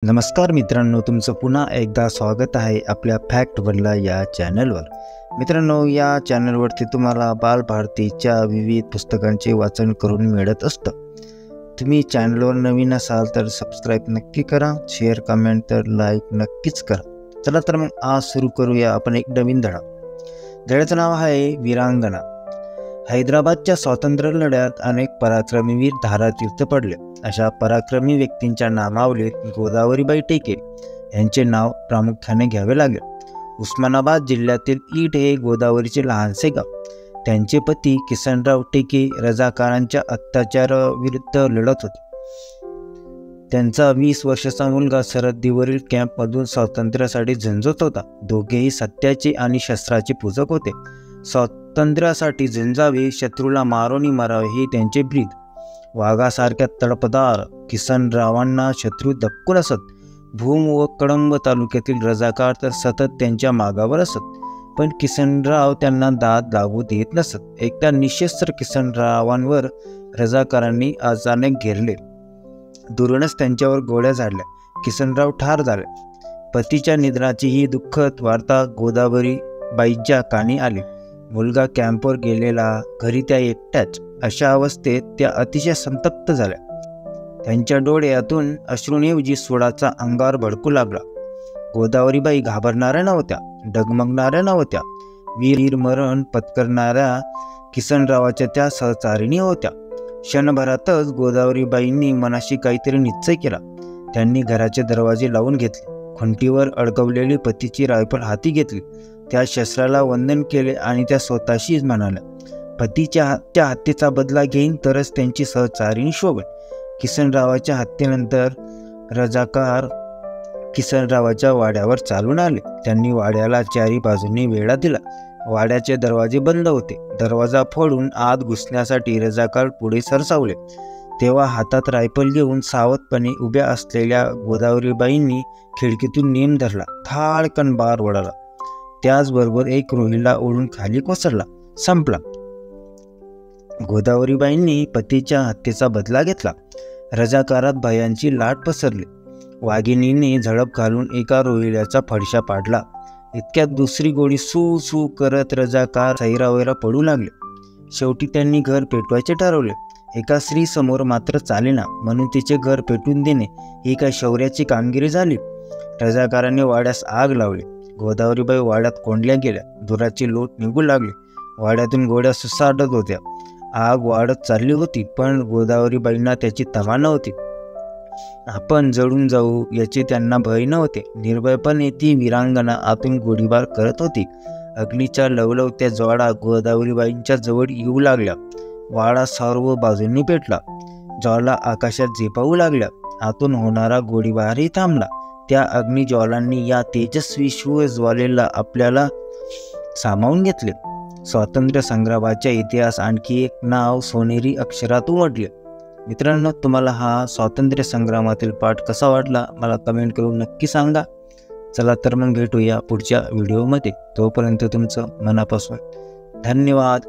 नमस्कार मित्रांनो, तुमचं पुन्हा एकदा स्वागत आहे आपल्या फॅक्ट बनला या चॅनलवर। मित्रांनो, या चॅनलवरती तुम्हाला बालभारतीच्या विविध पुस्तकांचे वाचन करून मिळत असतं। तुम्ही चॅनलवर नवीन असाल तर सबस्क्राईब नक्की करा, शेअर कमेंट तर लाईक नक्कीच करा। चला तर मग आज सुरू करूया आपण एक नवीन धडा। धड्याचं नाव आहे वीरांगना। हैदराबादच्या स्वातंत्र्य लढ्यात अनेक पराक्रमी वीर धारातीर्थ पडले। अशा पराक्रमी व्यक्तींच्या नामावलीत गोदावरीबाई टेके यांचे नाव प्रामुख्याने घ्यावे लागेल। उस्मानाबाद जिल्ह्यातील ईट हे गोदावरीचे लहानसे गाव। त्यांचे पती किसनराव टेके रजाकारांच्या अत्याचाराविरुद्ध लढत होते। त्यांचा 20 वर्षाचा मुलगा सरहद्दीवरील कॅम्पमधून स्वातंत्र्यासाठी झुंजत होता। दोघेही सत्याचे आणि शस्त्राचे पूजक होते। स्वातंत्र्यासाठी झुंजावे, शत्रूला मारोनी मारावे हे त्यांचे ब्रीद। वाघासारख्या तडपदार किसनरावांना शत्रू दपकून असत। भूम व कळंब तालुक्यातील रजाकार तर सतत त्यांच्या मागावर असत, पण किसनराव त्यांना दाद लागू देत नसत। एकदा निशस्त्र किसनरावांवर रजाकारांनी अचानक घेरले। दुरूनच त्यांच्यावर गोळ्या झाडल्या। किसनराव ठार झाले। पतीच्या निधनाची ही दुःखद वार्ता गोदावरीबाईंच्या कानी आली। मुलगा कॅम्पवर गेलेला, घरी त्या एकट्याच। अशा अवस्थेत त्या अतिशय संतप्त झाल्या। त्यांच्या डोळ्यातून अश्रूंऐवजी सुडाचा अंगावर भडकू लागला। गोदावरीबाई घाबरणाऱ्या नव्हत्या, डगमगणाऱ्या नव्हत्या। वीर मरण पत्करणाऱ्या किसनरावाच्या त्या सहचारिणी होत्या। क्षणभरातच गोदावरीबाईंनी मनाशी काहीतरी निश्चय केला। त्यांनी घराचे दरवाजे लावून घेतले, खुंटीवर अडकवलेली पतीची रायफल हाती घेतली, त्या शस्त्राला वंदन केले आणि त्या स्वतःशीच म्हणाल्या, पतीच्या हत्येचा बदला घेईन तरच त्यांची सहचारिणी शोभेल। किसनरावाच्या हत्येनंतर रजाकार किसनरावाच्या वाड्यावर चालून आले। त्यांनी वाड्याला चारी बाजूंनी वेढा दिला। वाड्याचे दरवाजे बंद होते। दरवाजा फोडून आत घुसण्यासाठी रजाकार पुढे सरसावले। तेव्हा हातात रायफल घेऊन सावधपणे उभ्या असलेल्या गोदावरीबाईंनी खिडकीतून नेम धरला। धाडकन बार उडाला। त्याचबरोबर एक रोहिला ओढून खाली कोसळला। संपला। गोदावरीबाईंनी पतीच्या हत्येचा बदला घेतला। रजाकारात भयांची लाट पसरली। वाघिणीने झडप घालून एका रोहिल्याचा फडशा पाडला। इतक्यात दुसरी गोळी सू सू करत रजाकार सैरावैरा पडू लागले। शेवटी त्यांनी घर पेटवायचे ठरवले। एका स्त्री समोर मात्र चालेना, म्हणून तिचे घर पेटून देणे ही काय शौर्याची कामगिरी झाली? रजाकारांनी वाड्यास आग लावली। गोदावरीबाई वाड्यात कोंडल्या गेल्या। धुराची लोट निघू लागली। वाड्यातून गोळ्या सुसाटत होत्या। आग वाढत चालली होती, पण गोदावरीबाईंना त्याची तमा नव्हती। आपण जळून जाऊ याचे त्यांना भय नव्हते। निर्भयपणे ती वीरांगना आतून गोळीबार करत होती। अग्नीच्या लवलवत्या ज्वाळा गोदावरीबाईंच्या जवळ येऊ लागल्या। वाडा सर्व बाजूंनी पेटला। ज्वाला आकाशात झेपावू लागल्या। आतून होणारा गोळीबारही थांबला। त्या अग्निज्वालांनी या तेजस्वी शिवज्वालेला आपल्याला सामावून घेतले। स्वातंत्र्य संग्रामाच्या इतिहास आणखी एक नाव सोनेरी अक्षरात उमटले। मित्रांनो, तुम्हाला हा स्वातंत्र्य संग्रामातील पाठ कसा वाटला मला कमेंट करून नक्की सांगा। चला तर मग भेटूया पुढच्या व्हिडिओमध्ये। तोपर्यंत तुमचं मनापासून धन्यवाद।